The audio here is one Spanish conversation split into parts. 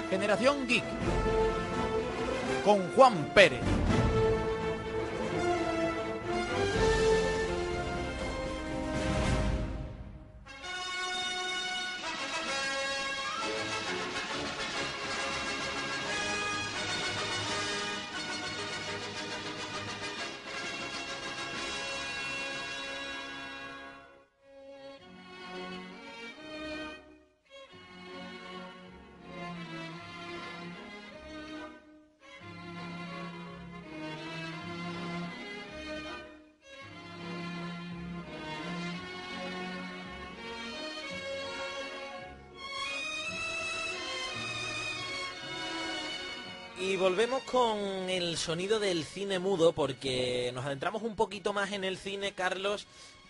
Generación Geek con Juan Pérez. Y volvemos con el sonido del cine mudo, porque nos adentramos un poquito más en el cine, Carlos,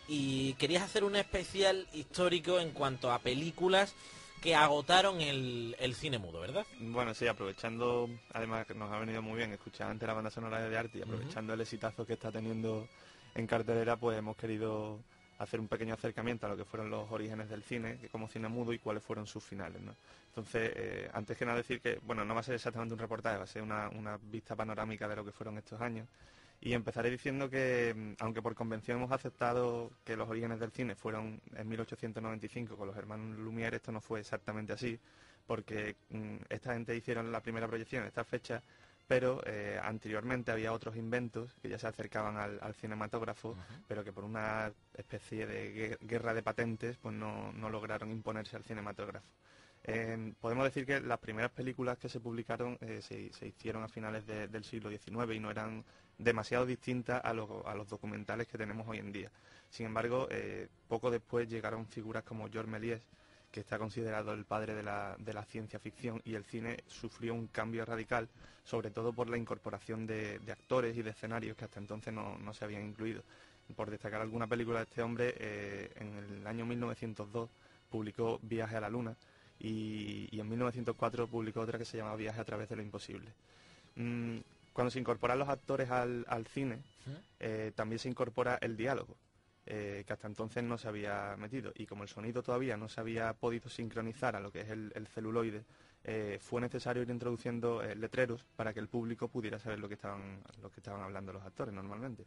y querías hacer un especial histórico en cuanto a películas que agotaron el cine mudo, ¿verdad? Bueno, sí, aprovechando, además que nos ha venido muy bien escuchar antes la banda sonora de Arte y aprovechando el exitazo que está teniendo en cartelera, pues hemos querido hacer un pequeño acercamiento a lo que fueron los orígenes del cine, que como cine mudo y cuáles fueron sus finales, ¿no? Entonces, antes que nada decir que, bueno, no va a ser exactamente un reportaje, va a ser una vista panorámica de lo que fueron estos años. Y empezaré diciendo que, aunque por convención hemos aceptado que los orígenes del cine fueron en 1895 con los hermanos Lumière, esto no fue exactamente así, porque esta gente hicieron la primera proyección en esta fecha, pero anteriormente había otros inventos que ya se acercaban al cinematógrafo, pero que por una especie de guerra de patentes pues no lograron imponerse al cinematógrafo. Podemos decir que las primeras películas que se publicaron se hicieron a finales del siglo XIX y no eran demasiado distintas a los documentales que tenemos hoy en día. Sin embargo, poco después llegaron figuras como Georges Méliès, que está considerado el padre de la ciencia ficción, y el cine sufrió un cambio radical, sobre todo por la incorporación de actores y de escenarios que hasta entonces no se habían incluido. Por destacar alguna película de este hombre, en el año 1902 publicó Viaje a la Luna, y en 1904 publicó otra que se llamaba Viaje a través de lo imposible. Cuando se incorporan los actores al cine, también se incorpora el diálogo, que hasta entonces no se había metido. Y como el sonido todavía no se había podido sincronizar a lo que es el celuloide, fue necesario ir introduciendo letreros para que el público pudiera saber lo que estaban hablando los actores normalmente.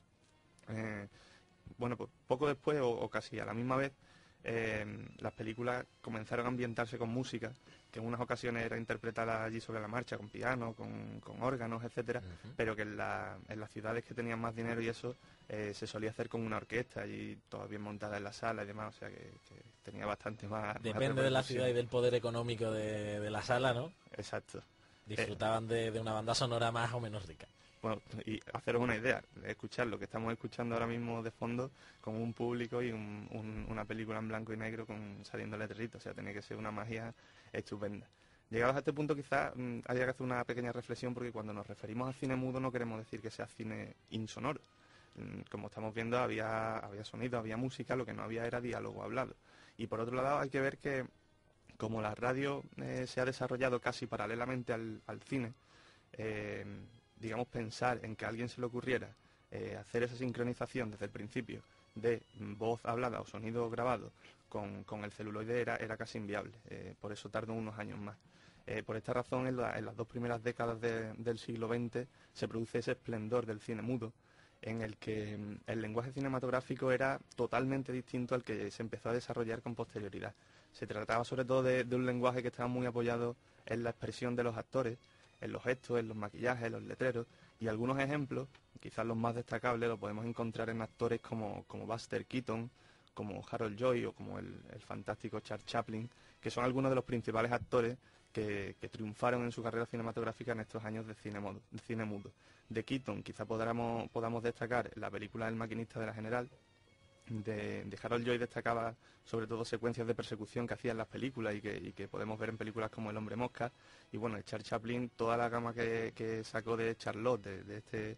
Bueno, pues poco después, o casi a la misma vez, las películas comenzaron a ambientarse con música, que en unas ocasiones era interpretada allí sobre la marcha, con piano, con órganos, etcétera, pero que en las ciudades que tenían más dinero y eso, se solía hacer con una orquesta y todo bien montada en la sala y demás, o sea que tenía bastante más... Depende de la ciudad y del poder económico de la sala, ¿no? Exacto. Disfrutaban de una banda sonora más o menos rica. Bueno, y haceros una idea, escuchar lo que estamos escuchando ahora mismo de fondo con un público y una película en blanco y negro saliendo letreritos, o sea, tiene que ser una magia estupenda. Llegados a este punto quizás haya que hacer una pequeña reflexión, porque cuando nos referimos al cine mudo no queremos decir que sea cine insonoro. Como estamos viendo, había sonido, había música, lo que no había era diálogo hablado. Y por otro lado hay que ver que como la radio se ha desarrollado casi paralelamente al cine, digamos, pensar en que a alguien se le ocurriera hacer esa sincronización desde el principio de voz hablada o sonido grabado con el celuloide era casi inviable. Por eso tardó unos años más. Por esta razón, en las dos primeras décadas del siglo XX se produce ese esplendor del cine mudo, en el que el lenguaje cinematográfico era totalmente distinto al que se empezó a desarrollar con posterioridad. Se trataba sobre todo de un lenguaje que estaba muy apoyado en la expresión de los actores, en los gestos, en los maquillajes, en los letreros, y algunos ejemplos, quizás los más destacables, los podemos encontrar en actores como Buster Keaton, como Harold Lloyd o como el fantástico Charles Chaplin, que son algunos de los principales actores que triunfaron en su carrera cinematográfica en estos años de cine mudo. De Keaton quizá podamos destacar la película El maquinista de la General. De Harold Lloyd destacaba sobre todo secuencias de persecución que hacía en las películas y que podemos ver en películas como El hombre mosca. Y bueno, de Charles Chaplin, toda la gama que sacó de Charlotte, de este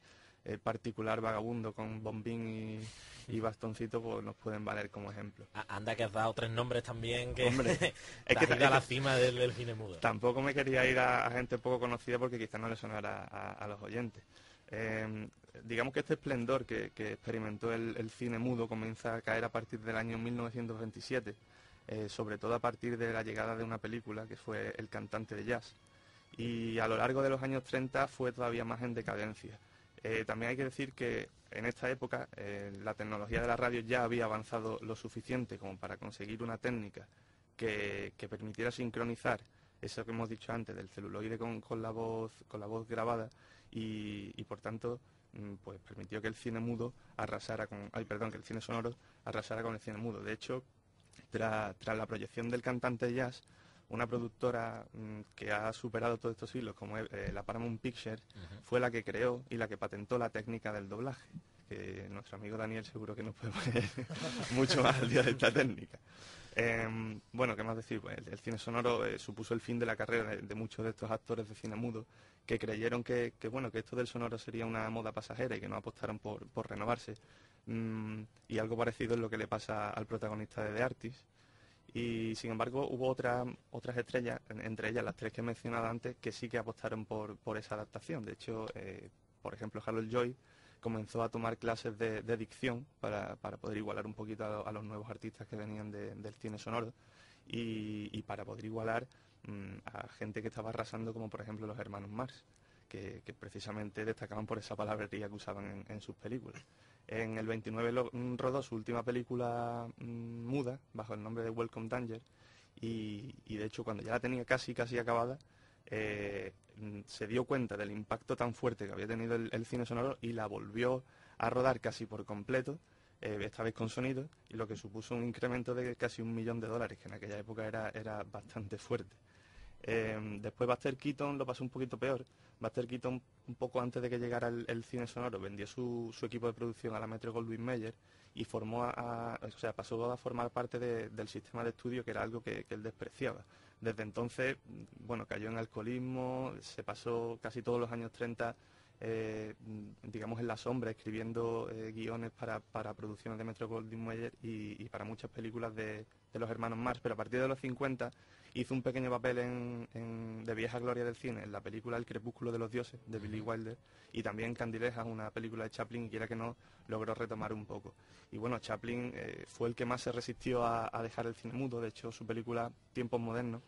particular vagabundo con bombín y bastoncito, pues nos pueden valer como ejemplo. Anda, que has dado tres nombres también que Hombre, es que a la cima del cine mudo. Tampoco me quería ir a gente poco conocida porque quizás no le sonara a los oyentes. Digamos que este esplendor que experimentó el cine mudo comienza a caer a partir del año 1927, sobre todo a partir de la llegada de una película que fue El cantante de jazz. y a lo largo de los años 30 fue todavía más en decadencia. También hay que decir que en esta época la tecnología de la radio ya había avanzado lo suficiente como para conseguir una técnica que permitiera sincronizar eso que hemos dicho antes del celuloide con la voz grabada y por tanto pues permitió que el cine mudo arrasara con, que el cine sonoro arrasara con el cine mudo. De hecho, tras la proyección del cantante de jazz, una productora que ha superado todos estos siglos, como es la Paramount Pictures, fue la que creó y la que patentó la técnica del doblaje, que nuestro amigo Daniel seguro que nos puede poner mucho más al día de esta técnica. Bueno, ¿qué más decir? Pues el cine sonoro supuso el fin de la carrera de muchos de estos actores de cine mudo que creyeron que esto del sonoro sería una moda pasajera y que no apostaron por renovarse. Y algo parecido es lo que le pasa al protagonista de The Artist. Y sin embargo hubo otras estrellas, entre ellas las 3 que he mencionado antes, que sí que apostaron por esa adaptación. De hecho, por ejemplo, Harold Lloyd comenzó a tomar clases de dicción para poder igualar un poquito a los nuevos artistas que venían del cine sonoro y para poder igualar a gente que estaba arrasando, como por ejemplo los hermanos Marx, que precisamente destacaban por esa palabrería que usaban en sus películas. En el 29 rodó su última película muda, bajo el nombre de Welcome Danger, y de hecho cuando ya la tenía casi acabada, se dio cuenta del impacto tan fuerte que había tenido el cine sonoro y la volvió a rodar casi por completo, esta vez con sonido, y lo que supuso un incremento de casi $1 millón, que en aquella época era bastante fuerte. Después Buster Keaton lo pasó un poquito peor. Buster Keaton, un poco antes de que llegara el cine sonoro, vendió su equipo de producción a la Metro-Goldwyn-Mayer y pasó a formar parte del sistema de estudio, que era algo que él despreciaba. Desde entonces, bueno, cayó en alcoholismo, se pasó casi todos los años 30 digamos en la sombra, escribiendo guiones para producciones de Metro-Goldwyn-Mayer y para muchas películas de los hermanos Marx, pero a partir de los 50 hizo un pequeño papel de vieja gloria del cine, en la película El crepúsculo de los dioses, de Billy Wilder, y también Candilejas, una película de Chaplin, quiera que no, logró retomar un poco. Y bueno, Chaplin fue el que más se resistió a dejar el cine mudo. De hecho, su película Tiempos modernos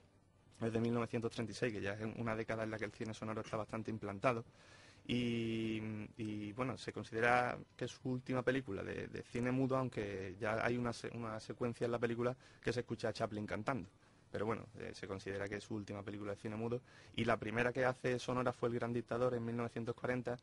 es de 1936, que ya es una década en la que el cine sonoro está bastante implantado. Y bueno, se considera que es su última película de cine mudo, aunque ya hay una secuencia en la película que se escucha a Chaplin cantando. Pero bueno, se considera que es su última película de cine mudo. Y la primera que hace sonora fue El gran dictador en 1940,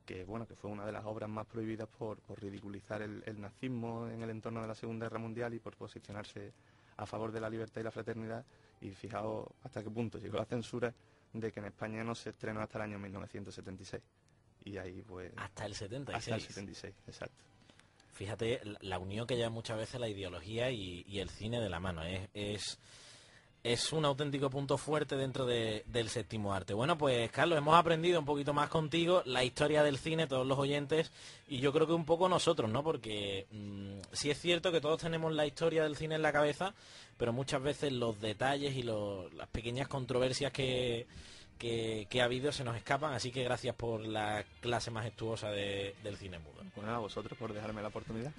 que fue una de las obras más prohibidas por ridiculizar el nazismo en el entorno de la Segunda Guerra Mundial y por posicionarse a favor de la libertad y la fraternidad. Y fijaos hasta qué punto llegó la censura de que en España no se estrenó hasta el año 1976. Y ahí pues... Hasta el 76. Hasta el 76, exacto. Fíjate la unión que lleva muchas veces la ideología y el cine de la mano. Es un auténtico punto fuerte dentro del séptimo arte. Bueno, pues Carlos, hemos aprendido un poquito más contigo la historia del cine, todos los oyentes, y yo creo que un poco nosotros, ¿no? Porque sí es cierto que todos tenemos la historia del cine en la cabeza, pero muchas veces los detalles y las pequeñas controversias que ha habido se nos escapan, así que gracias por la clase majestuosa del cine mudo. Bueno, a vosotros por dejarme la oportunidad.